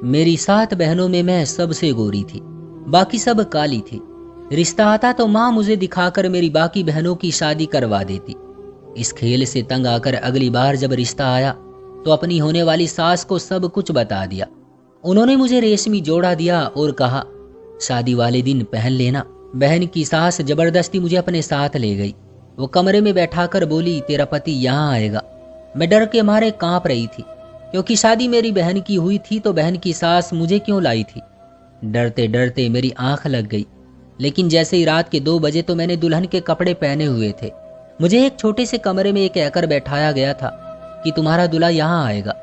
मेरी 7 बहनों में मैं सबसे गोरी थी, बाकी सब काली थी। रिश्ता आता तो माँ मुझे दिखाकर मेरी बाकी बहनों की शादी करवा देती। इस खेल से तंग आकर अगली बार जब रिश्ता आया तो अपनी होने वाली सास को सब कुछ बता दिया। उन्होंने मुझे रेशमी जोड़ा दिया और कहा, शादी वाले दिन पहन लेना। बहन की सास जबरदस्ती मुझे अपने साथ ले गई। वो कमरे में बैठाकर बोली, तेरा पति यहाँ आएगा। मैं डर के मारे कांप रही थी, क्योंकि शादी मेरी बहन की हुई थी तो बहन की सास मुझे क्यों लाई थी। डरते डरते मेरी आंख लग गई। लेकिन जैसे ही रात के 2 बजे तो मैंने दुल्हन के कपड़े पहने हुए थे। मुझे एक छोटे से कमरे में कहकर बैठाया गया था कि तुम्हारा दूल्हा यहाँ आएगा।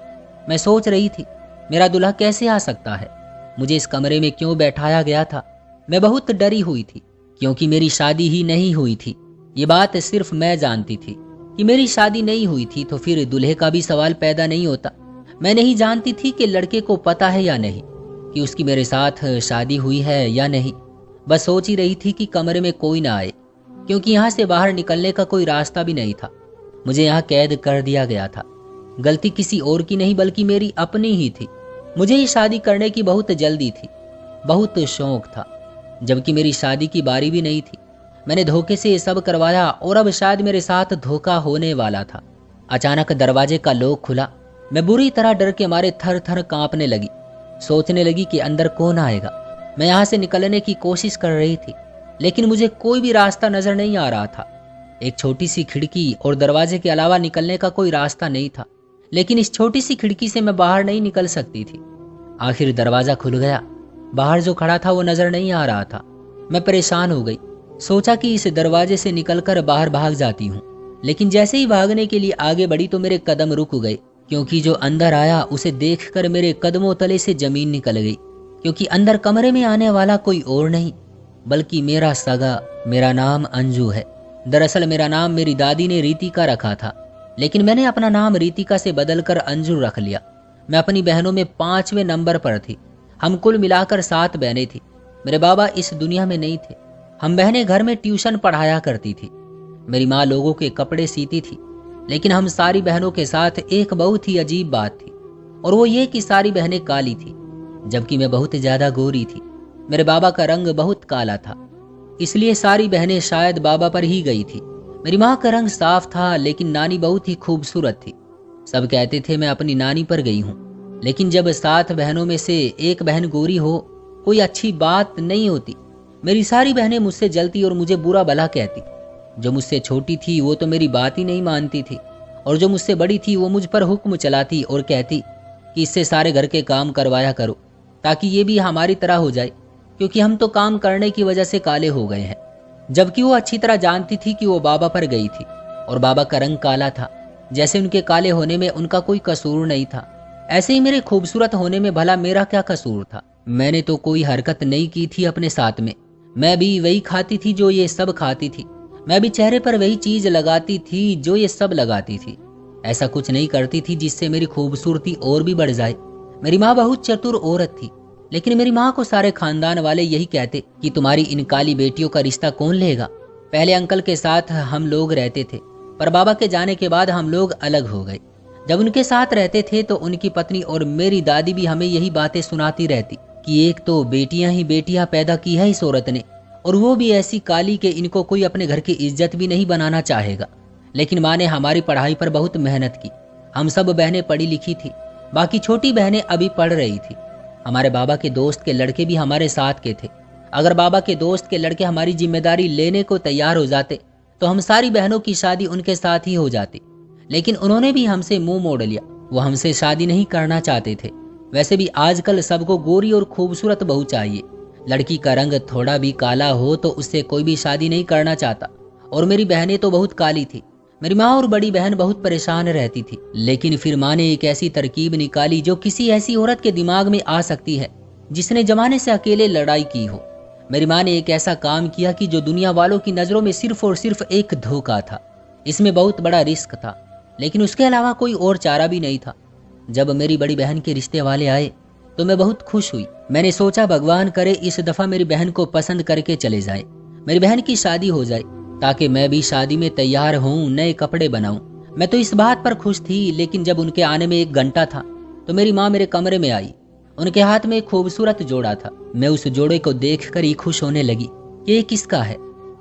मैं सोच रही थी, मेरा दूल्हा कैसे आ सकता है, मुझे इस कमरे में क्यों बैठाया गया था। मैं बहुत डरी हुई थी, क्योंकि मेरी शादी ही नहीं हुई थी। ये बात सिर्फ मैं जानती थी कि मेरी शादी नहीं हुई थी, तो फिर दूल्हे का भी सवाल पैदा नहीं होता। मैं नहीं जानती थी कि लड़के को पता है या नहीं कि उसकी मेरे साथ शादी हुई है या नहीं। बस सोच ही रही थी कि कमरे में कोई ना आए, क्योंकि यहाँ से बाहर निकलने का कोई रास्ता भी नहीं था। मुझे यहाँ कैद कर दिया गया था। गलती किसी और की नहीं बल्कि मेरी अपनी ही थी। मुझे ही शादी करने की बहुत जल्दी थी, बहुत शौक था, जबकि मेरी शादी की बारी भी नहीं थी। मैंने धोखे से ये सब करवाया और अब शायद मेरे साथ धोखा होने वाला था। अचानक दरवाजे का लॉक खुला। मैं बुरी तरह डर के मारे थर थर कांपने लगी। सोचने लगी कि अंदर कौन आएगा। मैं यहाँ से निकलने की कोशिश कर रही थी, लेकिन मुझे कोई भी रास्ता नजर नहीं आ रहा था। एक छोटी सी खिड़की और दरवाजे के अलावा निकलने का कोई रास्ता नहीं था, लेकिन इस छोटी सी खिड़की से मैं बाहर नहीं निकल सकती थी। आखिर दरवाजा खुल गया। बाहर जो खड़ा था वो नजर नहीं आ रहा था। मैं परेशान हो गई। सोचा कि इस दरवाजे से निकलकर बाहर भाग जाती हूँ, लेकिन जैसे ही भागने के लिए आगे बढ़ी तो मेरे कदम रुक गए, क्योंकि जो अंदर आया उसे देखकर मेरे कदमों तले से जमीन निकल गई। क्योंकि अंदर कमरे में आने वाला कोई और नहीं बल्कि मेरा सगा। मेरा नाम अंजू है। दरअसल मेरा नाम मेरी दादी ने रीतिका रखा था, लेकिन मैंने अपना नाम रीतिका से बदलकर अंजू रख लिया। मैं अपनी बहनों में 5वें नंबर पर थी। हम कुल मिलाकर 7 बहनें थी। मेरे बाबा इस दुनिया में नहीं थे। हम बहनें घर में ट्यूशन पढ़ाया करती थी। मेरी माँ लोगों के कपड़े सीती थी, लेकिन हम सारी बहनों के साथ एक बहुत ही अजीब बात थी, और वो ये कि सारी बहनें काली थी, जबकि मैं बहुत ज्यादा गोरी थी। मेरे बाबा का रंग बहुत काला था, इसलिए सारी बहनें शायद बाबा पर ही गई थी। मेरी माँ का रंग साफ था, लेकिन नानी बहुत ही खूबसूरत थी। सब कहते थे मैं अपनी नानी पर गई हूँ, लेकिन जब 7 बहनों में से एक बहन गोरी हो, कोई अच्छी बात नहीं होती। मेरी सारी बहनें मुझसे जलती और मुझे बुरा भला कहती। जो मुझसे छोटी थी वो तो मेरी बात ही नहीं मानती थी, और जो मुझसे बड़ी थी वो मुझ पर हुक्म चलाती और कहती कि इससे सारे घर के काम करवाया करो, ताकि ये भी हमारी तरह हो जाए, क्योंकि हम तो काम करने की वजह से काले हो गए हैं। जबकि वो अच्छी तरह जानती थी कि वो बाबा पर गई थी, और बाबा का रंग काला था। जैसे उनके काले होने में उनका कोई कसूर नहीं था, ऐसे ही मेरे खूबसूरत होने में भला मेरा क्या कसूर था। मैंने तो कोई हरकत नहीं की थी अपने साथ में। मैं भी वही खाती थी जो ये सब खाती थी। मैं भी चेहरे पर वही चीज लगाती थी जो ये सब लगाती थी। ऐसा कुछ नहीं करती थी जिससे मेरी खूबसूरती और भी बढ़ जाए। मेरी माँ बहुत चतुर औरत थी, लेकिन मेरी माँ को सारे खानदान वाले यही कहते कि तुम्हारी इन काली बेटियों का रिश्ता कौन लेगा। पहले अंकल के साथ हम लोग रहते थे, पर बाबा के जाने के बाद हम लोग अलग हो गए। जब उनके साथ रहते थे तो उनकी पत्नी और मेरी दादी भी हमें यही बातें सुनाती रहती कि एक तो बेटियां ही बेटियां पैदा की है इस औरत ने, और वो भी ऐसी काली के इनको कोई अपने घर की इज्जत भी नहीं बनाना चाहेगा। लेकिन माँ ने हमारी पढ़ाई पर बहुत मेहनत की। हम सब बहनें पढ़ी लिखी थी, बाकी छोटी बहनें अभी पढ़ रही थी। हमारे बाबा के दोस्त के लड़के भी हमारे साथ के थे। अगर बाबा के दोस्त के लड़के हमारी जिम्मेदारी लेने को तैयार हो जाते तो हम सारी बहनों की शादी उनके साथ ही हो जाती, लेकिन उन्होंने भी हमसे मुंह मोड़ लिया। वो हमसे शादी नहीं करना चाहते थे। वैसे भी आजकल सबको गोरी और खूबसूरत बहू चाहिए। लड़की का रंग थोड़ा भी काला हो तो उससे कोई भी शादी नहीं करना चाहता, और मेरी बहनें तो बहुत काली थी। मेरी माँ और बड़ी बहन बहुत परेशान रहती थी, लेकिन फिर माँ ने एक ऐसी तरकीब निकाली जो किसी ऐसी औरत के दिमाग में आ सकती है जिसने जमाने से अकेले लड़ाई की हो। मेरी माँ ने एक ऐसा काम किया कि जो दुनिया वालों की नजरों में सिर्फ और सिर्फ एक धोखा था। इसमें बहुत बड़ा रिस्क था, लेकिन उसके अलावा कोई और चारा भी नहीं था। जब मेरी बड़ी बहन के रिश्ते वाले आए तो मैं बहुत खुश हुई। मैंने सोचा भगवान करे इस दफा मेरी बहन को पसंद करके चले जाए, मेरी बहन की शादी हो जाए, ताकि मैं भी शादी में तैयार हूँ, नए कपड़े बनाऊं। मैं तो इस बात पर खुश थी, लेकिन जब उनके आने में 1 घंटा था तो मेरी माँ मेरे कमरे में आई। उनके हाथ में एक खूबसूरत जोड़ा था। मैं उस जोड़े को देखकर ही खुश होने लगी कि ये किसका है।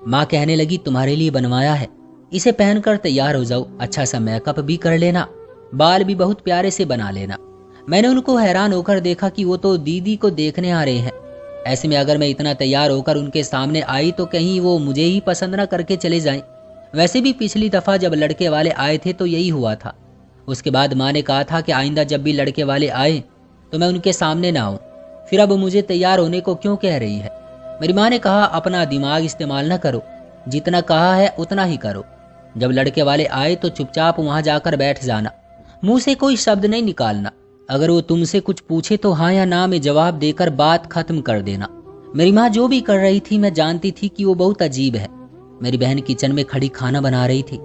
माँ कहने लगी, तुम्हारे लिए बनवाया है, इसे पहनकर तैयार हो जाओ, अच्छा सा मेकअप भी कर लेना, बाल भी बहुत प्यारे से बना लेना। मैंने उनको हैरान होकर देखा कि वो तो दीदी को देखने आ रहे हैं। ऐसे में अगर मैं इतना तैयार होकर उनके सामने आई तो कहीं वो मुझे ही पसंद ना करके चले जाएं। वैसे भी पिछली दफा जब लड़के वाले आए थे तो यही हुआ था। उसके बाद माँ ने कहा था कि आइंदा जब भी लड़के वाले आए तो मैं उनके सामने ना आऊं। फिर अब मुझे तैयार होने को क्यों कह रही है? मेरी माँ ने कहा, अपना दिमाग इस्तेमाल न करो, जितना कहा है उतना ही करो। जब लड़के वाले आए तो चुपचाप वहां जाकर बैठ जाना, मुंह से कोई शब्द नहीं निकालना। अगर वो तुमसे कुछ पूछे तो हाँ या ना में जवाब देकर बात खत्म कर देना। मेरी माँ जो भी कर रही थी मैं जानती थी कि वो बहुत अजीब है। मेरी बहन किचन में खड़ी खाना बना रही थी।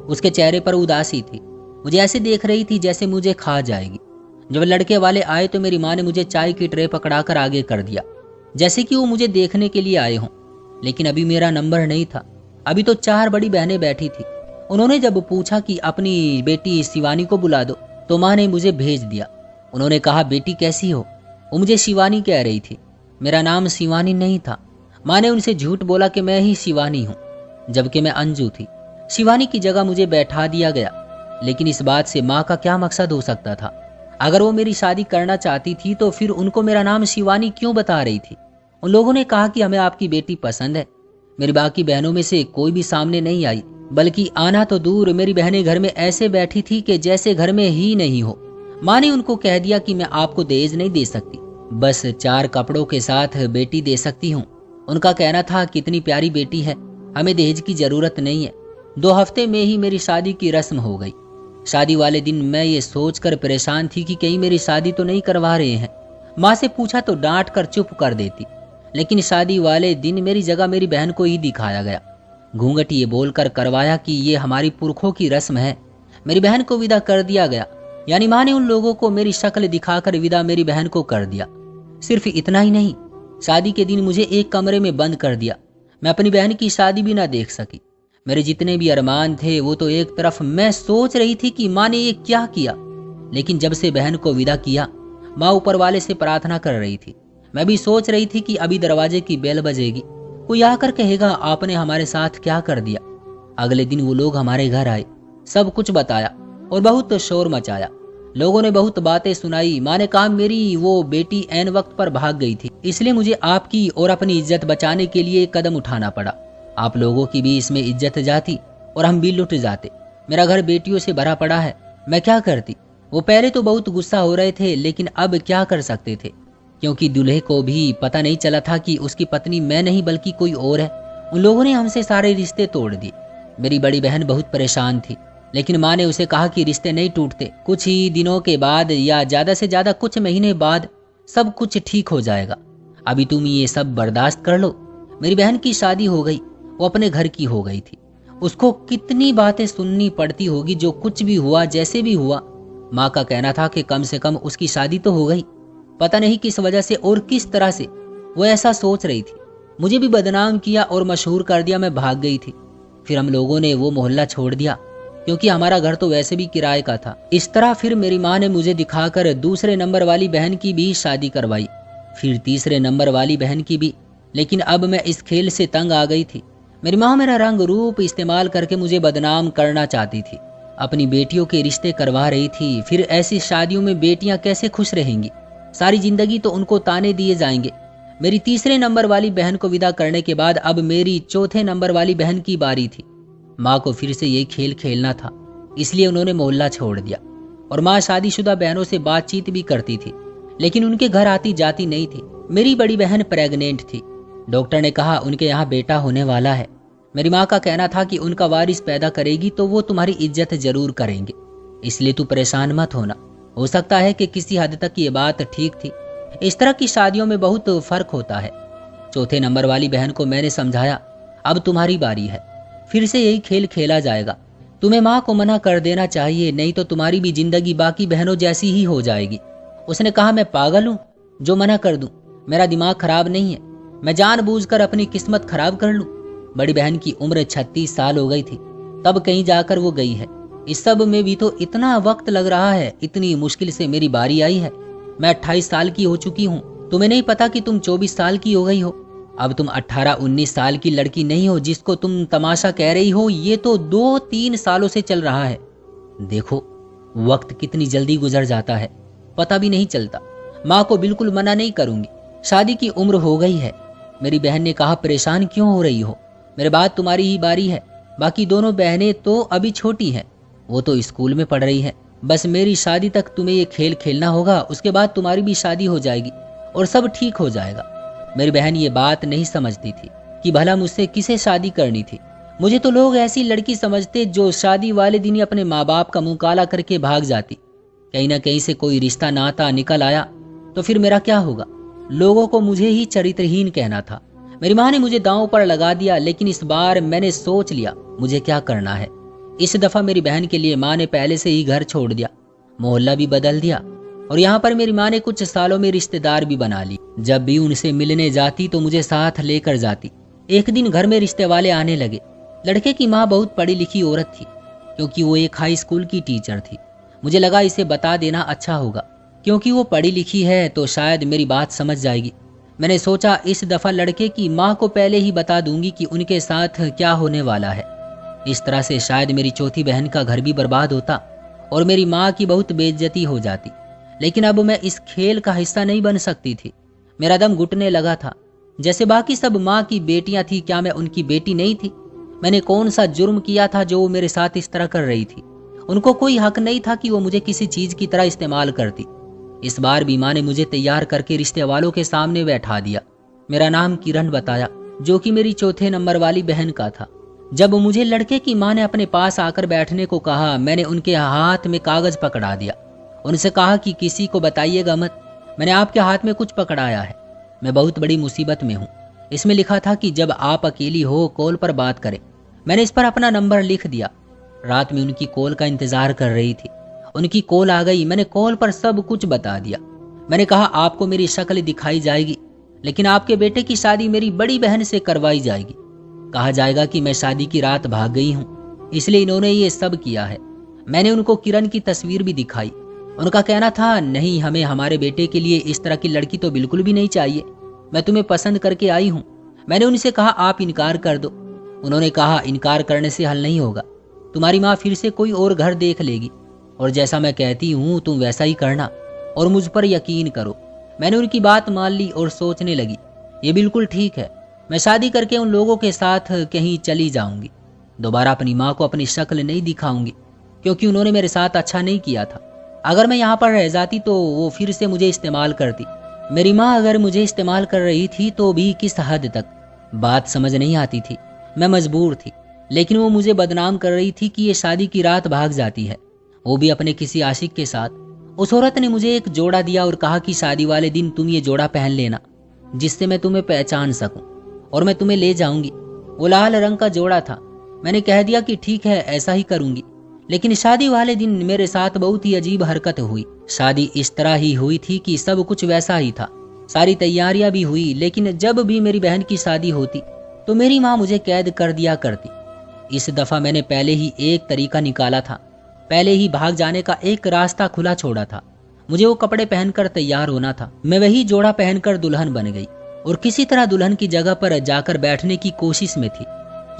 उसके चेहरे पर उदासी थी। मुझे ऐसे देख रही थी जैसे मुझे खा जाएगी। जब लड़के वाले आए तो मेरी माँ ने मुझे चाय की ट्रे पकड़ाकर आगे कर दिया, जैसे कि वो मुझे देखने के लिए आए हों। लेकिन अभी मेरा नंबर नहीं था। अभी तो 4 बड़ी बहनें बैठी थी। उन्होंने जब पूछा कि अपनी बेटी शिवानी को बुला दो तो माँ ने मुझे भेज दिया। उन्होंने कहा, बेटी कैसी हो? वो मुझे शिवानी कह रही थी। मेरा नाम शिवानी नहीं था। माँ ने उनसे झूठ बोला कि मैं ही शिवानी हूँ, जबकि मैं अंजू थी। शिवानी की जगह मुझे बैठा दिया गया। लेकिन इस बात से माँ का क्या मकसद हो सकता था? अगर वो मेरी शादी करना चाहती थी तो फिर उनको मेरा नाम शिवानी क्यों बता रही थी? उन लोगों ने कहा कि हमें आपकी बेटी पसंद है। मेरी बाकी बहनों में से कोई भी सामने नहीं आई, बल्कि आना तो दूर मेरी बहनें घर में ऐसे बैठी थी कि जैसे घर में ही नहीं हो। माँ ने उनको कह दिया कि मैं आपको दहेज नहीं दे सकती, बस 4 कपड़ों के साथ बेटी दे सकती हूँ। उनका कहना था, कितनी प्यारी बेटी है, हमें दहेज की जरूरत नहीं है। 2 हफ्ते में ही मेरी शादी की रस्म हो गई। शादी वाले दिन मैं ये सोचकर परेशान थी कि कहीं मेरी शादी तो नहीं करवा रहे हैं। माँ से पूछा तो डांट कर चुप कर देती। लेकिन शादी वाले दिन मेरी जगह मेरी बहन को ही दिखाया गया। घूंघट ये बोलकर करवाया कि ये हमारी पुरखों की रस्म है। मेरी बहन को विदा कर दिया गया, यानी माँ ने उन लोगों को मेरी शक्ल दिखाकर विदा मेरी बहन को कर दिया। सिर्फ इतना ही नहीं, शादी के दिन मुझे एक कमरे में बंद कर दिया। मैं अपनी बहन की शादी भी ना देख सकी। मेरे जितने भी अरमान थे वो तो एक तरफ। मैं सोच रही थी कि माँ ने ये क्या किया। लेकिन जब से बहन को विदा किया, माँ ऊपर वाले से प्रार्थना कर रही थी। मैं भी सोच रही थी कि अभी दरवाजे की बेल बजेगी, कोई आकर कहेगा, आपने हमारे साथ क्या कर दिया। अगले दिन वो लोग हमारे घर आए, सब कुछ बताया और बहुत शोर मचाया। लोगों ने बहुत बातें सुनाई। माँ ने कहा, मेरी वो बेटी ऐन वक्त पर भाग गई थी, इसलिए मुझे आपकी और अपनी इज्जत बचाने के लिए एक कदम उठाना पड़ा। आप लोगों की भी इसमें इज्जत जाती और हम भी लुट जाते। मेरा घर बेटियों से भरा पड़ा है, मैं क्या करती? वो पहले तो बहुत गुस्सा हो रहे थे, लेकिन अब क्या कर सकते थे, क्योंकि दूल्हे को भी पता नहीं चला था कि उसकी पत्नी मैं नहीं बल्कि कोई और है। उन लोगों ने हमसे सारे रिश्ते तोड़ दिए। मेरी बड़ी बहन बहुत परेशान थी, लेकिन माँ ने उसे कहा कि रिश्ते नहीं टूटते, कुछ ही दिनों के बाद या ज्यादा से ज्यादा कुछ महीने बाद सब कुछ ठीक हो जाएगा। अभी तुम ये सब बर्दाश्त कर लो। मेरी बहन की शादी हो गई, वो अपने घर की हो गई थी। उसको कितनी बातें सुननी पड़ती होगी, जो कुछ भी हुआ जैसे भी हुआ। माँ का कहना था कि कम से कम उसकी शादी तो हो गई। पता नहीं किस वजह से और किस तरह से वो ऐसा सोच रही थी। मुझे भी बदनाम किया और मशहूर कर दिया मैं भाग गई थी। फिर हम लोगों ने वो मोहल्ला छोड़ दिया, क्योंकि हमारा घर तो वैसे भी किराए का था। इस तरह फिर मेरी माँ ने मुझे दिखाकर दूसरे नंबर वाली बहन की भी शादी करवाई, फिर तीसरे नंबर वाली बहन की भी। लेकिन अब मैं इस खेल से तंग आ गई थी। मेरी माँ मेरा रंग रूप इस्तेमाल करके मुझे बदनाम करना चाहती थी। अपनी बेटियों के रिश्ते करवा रही थी। फिर ऐसी शादियों में बेटियां कैसे खुश रहेंगी? सारी जिंदगी तो उनको ताने दिए जाएंगे। मेरी तीसरे नंबर वाली बहन को विदा करने के बाद अब मेरी चौथे नंबर वाली बहन की बारी थी। माँ को फिर से यही खेल खेलना था, इसलिए उन्होंने मोहल्ला छोड़ दिया। और माँ शादीशुदा बहनों से बातचीत भी करती थी, लेकिन उनके घर आती जाती नहीं थी। मेरी बड़ी बहन प्रेग्नेंट थी। डॉक्टर ने कहा उनके यहाँ बेटा होने वाला है। मेरी माँ का कहना था कि उनका वारिस पैदा करेगी तो वो तुम्हारी इज्जत जरूर करेंगे, इसलिए तू परेशान मत होना। हो सकता है कि किसी हद तक ये बात ठीक थी। इस तरह की शादियों में बहुत फर्क होता है। चौथे नंबर वाली बहन को मैंने समझाया, अब तुम्हारी बारी है, फिर से यही खेल खेला जाएगा। तुम्हें माँ को मना कर देना चाहिए, नहीं तो तुम्हारी भी जिंदगी बाकी बहनों जैसी ही हो जाएगी। उसने कहा, मैं पागल हूँ जो मना कर दूं? मेरा दिमाग खराब नहीं है, मैं जानबूझकर अपनी किस्मत खराब कर लूं? बड़ी बहन की उम्र 36 साल हो गई थी, तब कहीं जाकर वो गई है। इस सब में भी तो इतना वक्त लग रहा है, इतनी मुश्किल से मेरी बारी आई है। मैं 28 साल की हो चुकी हूँ। तुम्हें नहीं पता कि तुम 24 साल की हो गई हो। अब तुम 18-19 साल की लड़की नहीं हो जिसको तुम तमाशा कह रही हो। ये तो 2-3 सालों से चल रहा है। देखो वक्त कितनी जल्दी गुजर जाता है, पता भी नहीं चलता। माँ को बिल्कुल मना नहीं करूंगी, शादी की उम्र हो गई है। मेरी बहन ने कहा परेशान क्यों हो रही हो, मेरे बाद तुम्हारी ही बारी है। बाकी दोनों बहनें तो अभी छोटी हैं, वो तो स्कूल में पढ़ रही हैं। बस मेरी शादी तक तुम्हें ये खेल खेलना होगा, उसके बाद तुम्हारी भी शादी हो जाएगी और सब ठीक हो जाएगा। मेरी बहन ये बात नहीं समझती थी कि भला मुझसे किसे शादी करनी थी। मुझे तो लोग ऐसी लड़की समझते जो शादी वाले दिन ही अपने माँ बाप का मुंह काला करके भाग जाती। कहीं ना कहीं से कोई रिश्ता नाता निकल आया तो फिर मेरा क्या होगा। लोगों को मुझे ही चरित्रहीन कहना था। मेरी माँ ने मुझे दांव पर लगा दिया, लेकिन इस बार मैंने सोच लिया मुझे क्या करना है। इस दफा मेरी बहन के लिए माँ ने पहले से ही घर छोड़ दिया, मोहल्ला भी बदल दिया और यहाँ पर मेरी माँ ने कुछ सालों में रिश्तेदार भी बना ली। जब भी उनसे मिलने जाती तो मुझे साथ लेकर जाती। एक दिन घर में रिश्ते वाले आने लगे। लड़के की माँ बहुत पढ़ी लिखी औरत थी, क्योंकि वो एक हाई स्कूल की टीचर थी। मुझे लगा इसे बता देना अच्छा होगा, क्योंकि वो पढ़ी लिखी है तो शायद मेरी बात समझ जाएगी। मैंने सोचा इस दफा लड़के की माँ को पहले ही बता दूंगी कि उनके साथ क्या होने वाला है। इस तरह से शायद मेरी चौथी बहन का घर भी बर्बाद होता और मेरी माँ की बहुत बेइज्जती हो जाती। लेकिन अब मैं इस खेल का हिस्सा नहीं बन सकती थी। मेरा दम घुटने लगा था। जैसे बाकी सब माँ की बेटियां थी, क्या मैं उनकी बेटी नहीं थी? मैंने कौन सा जुर्म किया था जो वो मेरे साथ इस तरह कर रही थी? उनको कोई हक नहीं था कि वो मुझे किसी चीज की तरह इस्तेमाल करती। इस बार भी माँ ने मुझे तैयार करके रिश्ते वालों के सामने बैठा दिया। मेरा नाम किरण बताया, जो कि मेरी चौथे नंबर वाली बहन का था। जब मुझे लड़के की माँ ने अपने पास आकर बैठने को कहा, मैंने उनके हाथ में कागज पकड़ा दिया। उनसे कहा कि किसी को बताइएगा मत, मैंने आपके हाथ में कुछ पकड़ाया है। मैं बहुत बड़ी मुसीबत में हूँ। इसमें लिखा था कि जब आप अकेली हो कॉल पर बात करें। मैंने इस पर अपना नंबर लिख दिया। रात में उनकी कॉल का इंतजार कर रही थी। उनकी कॉल आ गई। मैंने कॉल पर सब कुछ बता दिया। मैंने कहा आपको मेरी शक्ल दिखाई जाएगी, लेकिन आपके बेटे की शादी मेरी बड़ी बहन से करवाई जाएगी। कहा जाएगा कि मैं शादी की रात भाग गई हूँ, इसलिए इन्होंने ये सब किया है। मैंने उनको किरण की तस्वीर भी दिखाई। उनका कहना था नहीं, हमें हमारे बेटे के लिए इस तरह की लड़की तो बिल्कुल भी नहीं चाहिए। मैं तुम्हें पसंद करके आई हूँ। मैंने उनसे कहा आप इनकार कर दो। उन्होंने कहा इनकार करने से हल नहीं होगा, तुम्हारी माँ फिर से कोई और घर देख लेगी और जैसा मैं कहती हूँ तुम वैसा ही करना और मुझ पर यकीन करो। मैंने उनकी बात मान ली और सोचने लगी, ये बिल्कुल ठीक है। मैं शादी करके उन लोगों के साथ कहीं चली जाऊंगी। दोबारा अपनी माँ को अपनी शक्ल नहीं दिखाऊंगी, क्योंकि उन्होंने मेरे साथ अच्छा नहीं किया था। अगर मैं यहाँ पर रह जाती तो वो फिर से मुझे इस्तेमाल करती। मेरी माँ अगर मुझे इस्तेमाल कर रही थी तो भी किस हद तक, बात समझ नहीं आती थी। मैं मजबूर थी, लेकिन वो मुझे बदनाम कर रही थी कि ये शादी की रात भाग जाती है, वो भी अपने किसी आशिक के साथ। उस औरत ने मुझे एक जोड़ा दिया और कहा कि शादी वाले दिन तुम ये जोड़ा पहन लेना, जिससे मैं तुम्हें पहचान सकूं और मैं तुम्हें ले जाऊंगी। वो लाल रंग का जोड़ा था। मैंने कह दिया कि ठीक है, ऐसा ही करूंगी। लेकिन शादी वाले दिन मेरे साथ बहुत ही अजीब हरकत हुई। शादी इस तरह ही हुई थी कि सब कुछ वैसा ही था, सारी तैयारियां भी हुई, लेकिन जब भी मेरी बहन की शादी होती तो मेरी माँ मुझे कैद कर दिया करती। इस दफा मैंने पहले ही एक तरीका निकाला था, पहले ही भाग जाने का एक रास्ता खुला छोड़ा था। मुझे वो कपड़े पहनकर तैयार होना था। मैं वही जोड़ा पहनकर दुल्हन बन गई और किसी तरह दुल्हन की जगह पर जाकर बैठने की कोशिश में थी।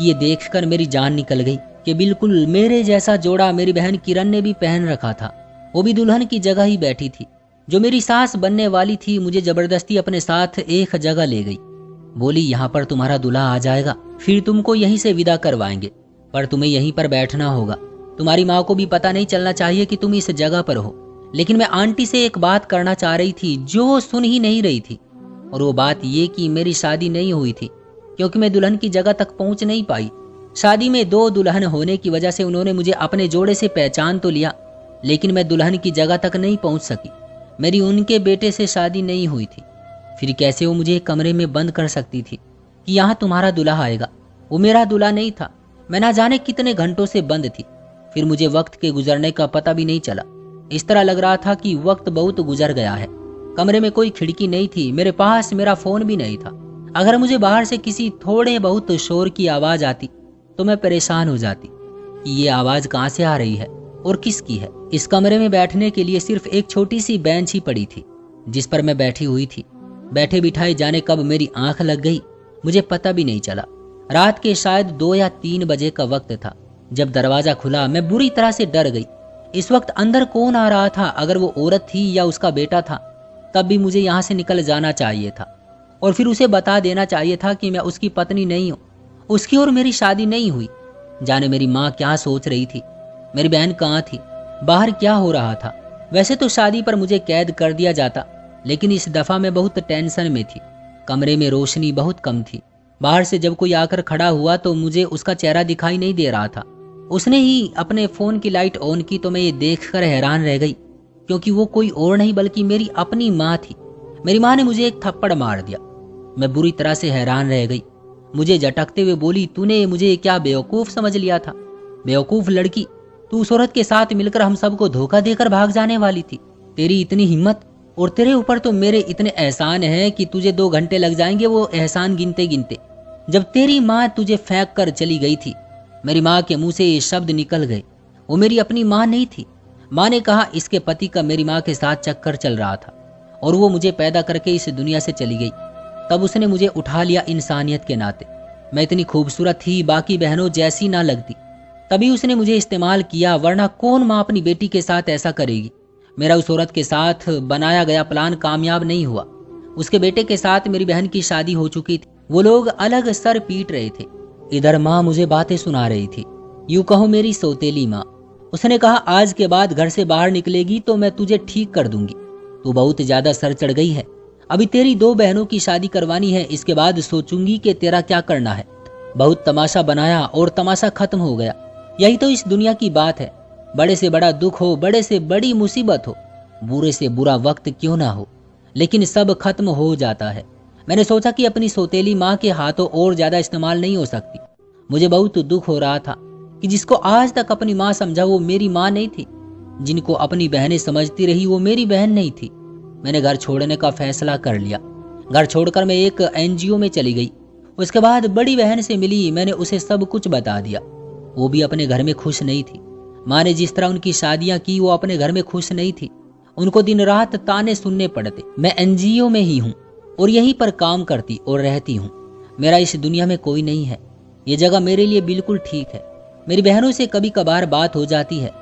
ये देखकर मेरी जान निकल गई कि बिल्कुल मेरे जैसा जोड़ा मेरी बहन किरण ने भी पहन रखा था। वो भी दुल्हन की जगह ही बैठी थी। जो मेरी सास बनने वाली थी मुझे जबरदस्ती अपने साथ एक जगह ले गई। बोली यहाँ पर तुम्हारा दूल्हा आ जाएगा, फिर तुमको यहीं से विदा करवाएंगे, पर तुम्हें यहीं पर बैठना होगा। तुम्हारी माँ को भी पता नहीं चलना चाहिए कि तुम इस जगह पर हो। लेकिन मैं आंटी से एक बात करना चाह रही थी जो वो सुन ही नहीं रही थी, और वो बात ये कि मेरी शादी नहीं हुई थी, क्योंकि मैं दुल्हन की जगह तक पहुंच नहीं पाई। शादी में दो दुल्हन होने की वजह से उन्होंने मुझे अपने जोड़े से पहचान तो लिया, लेकिन मैं दुल्हन की जगह तक नहीं पहुंच सकी। मेरी उनके बेटे से शादी नहीं हुई थी। फिर कैसे वो मुझे एक कमरे में बंद कर सकती थी कि यहाँ तुम्हारा दूल्हा आएगा? वो मेरा दूल्हा नहीं था। मैं ना जाने कितने घंटों से बंद थी। फिर मुझे वक्त के गुजरने का पता भी नहीं चला। इस तरह लग रहा था कि वक्त बहुत गुजर गया है। कमरे में कोई खिड़की नहीं थी, मेरे पास मेरा फोन भी नहीं था। अगर मुझे बाहर से किसी थोड़े बहुत शोर की आवाज आती तो मैं परेशान हो जाती कि ये आवाज कहाँ से आ रही है और किसकी है। इस कमरे में बैठने के लिए सिर्फ एक छोटी सी बेंच ही पड़ी थी। जिस पर मैं बैठी हुई थी। बैठे बिठाए जाने कब मेरी आंख लग गई मुझे पता भी नहीं चला। रात के शायद 2 या 3 बजे का वक्त था। जब दरवाजा खुला मैं बुरी तरह से डर गई। इस वक्त अंदर कौन आ रहा था? अगर वो औरत थी या उसका बेटा था, तब भी मुझे यहाँ से निकल जाना चाहिए था और फिर उसे बता देना चाहिए था कि मैं उसकी पत्नी नहीं हूँ, उसकी और मेरी शादी नहीं हुई। जाने मेरी माँ क्या सोच रही थी, मेरी बहन कहाँ थी, बाहर क्या हो रहा था। वैसे तो शादी पर मुझे कैद कर दिया जाता, लेकिन इस दफा मैं बहुत टेंशन में थी। कमरे में रोशनी बहुत कम थी। बाहर से जब कोई आकर खड़ा हुआ तो मुझे उसका चेहरा दिखाई नहीं दे रहा था। उसने ही अपने फोन की लाइट ऑन की तो मैं ये देखकर हैरान रह गई, क्योंकि वो कोई और नहीं बल्कि मेरी अपनी माँ थी। मेरी माँ ने मुझे एक थप्पड़ मार दिया। मैं बुरी तरह से हैरान रह गई। मुझे झटकते हुए बोली, तूने मुझे क्या बेवकूफ समझ लिया था? बेवकूफ लड़की, तू उस औरत के साथ मिलकर हम सबको धोखा देकर भाग जाने वाली थी। तेरी इतनी हिम्मत, और तेरे ऊपर तो मेरे इतने एहसान हैं कि तुझे 2 घंटे लग जाएंगे वो एहसान गिनते गिनते। जब तेरी माँ तुझे फेंक कर चली गई थी, मेरी माँ के मुंह से ये शब्द निकल गए। वो मेरी अपनी माँ नहीं थी। माँ ने कहा इसके पति का मेरी माँ के साथ चक्कर चल रहा था और वो मुझे पैदा करके इस दुनिया से चली गई। तब उसने मुझे उठा लिया इंसानियत के नाते। मैं इतनी खूबसूरत थी, बाकी बहनों जैसी ना लगती, तभी उसने मुझे इस्तेमाल किया, वरना कौन माँ अपनी बेटी के साथ ऐसा करेगी। मेरा उस औरत के साथ बनाया गया प्लान कामयाब नहीं हुआ। उसके बेटे के साथ मेरी बहन की शादी हो चुकी थी। वो लोग अलग सर पीट रहे थे। इधर माँ मुझे बातें सुना रही थी, यूं कहो मेरी सौतेली माँ। उसने कहा आज के बाद घर से बाहर निकलेगी तो मैं तुझे ठीक कर दूंगी। तू बहुत ज्यादा सर चढ़ गई है। अभी तेरी 2 बहनों की शादी करवानी है, इसके बाद सोचूंगी कि तेरा क्या करना है। बहुत तमाशा बनाया और तमाशा खत्म हो गया। यही तो इस दुनिया की बात है। बड़े से बड़ा दुख हो, बड़े से बड़ी मुसीबत हो, बुरे से बुरा वक्त क्यों ना हो, लेकिन सब खत्म हो जाता है। मैंने सोचा कि अपनी सौतेली माँ के हाथों और ज्यादा इस्तेमाल नहीं हो सकती। मुझे बहुत दुख हो रहा था कि जिसको आज तक अपनी माँ समझा वो मेरी माँ नहीं थी, जिनको अपनी बहनें समझती रही वो मेरी बहन नहीं थी। मैंने घर छोड़ने का फैसला कर लिया। घर छोड़कर मैं एक NGO में चली गई। उसके बाद बड़ी बहन से मिली, मैंने उसे सब कुछ बता दिया। वो भी अपने घर में खुश नहीं थी। माँ ने जिस तरह उनकी शादियां की वो अपने घर में खुश नहीं थी। उनको दिन रात ताने सुनने पड़ते। मैं NGO में ही हूँ और यहीं पर काम करती और रहती हूँ। मेरा इस दुनिया में कोई नहीं है। ये जगह मेरे लिए बिल्कुल ठीक है। मेरी बहनों से कभी कभार बात हो जाती है,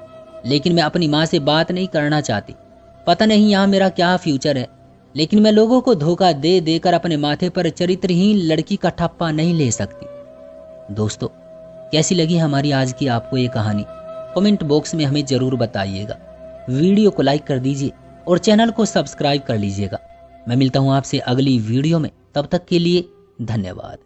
लेकिन मैं अपनी माँ से बात नहीं करना चाहती। पता नहीं यहाँ मेरा क्या फ्यूचर है, लेकिन मैं लोगों को धोखा दे देकर अपने माथे पर चरित्रहीन लड़की का ठप्पा नहीं ले सकती। दोस्तों, कैसी लगी हमारी आज की आपको ये कहानी? कमेंट बॉक्स में हमें जरूर बताइएगा। वीडियो को लाइक कर दीजिए और चैनल को सब्सक्राइब कर लीजिएगा। मैं मिलता हूँ आपसे अगली वीडियो में, तब तक के लिए धन्यवाद।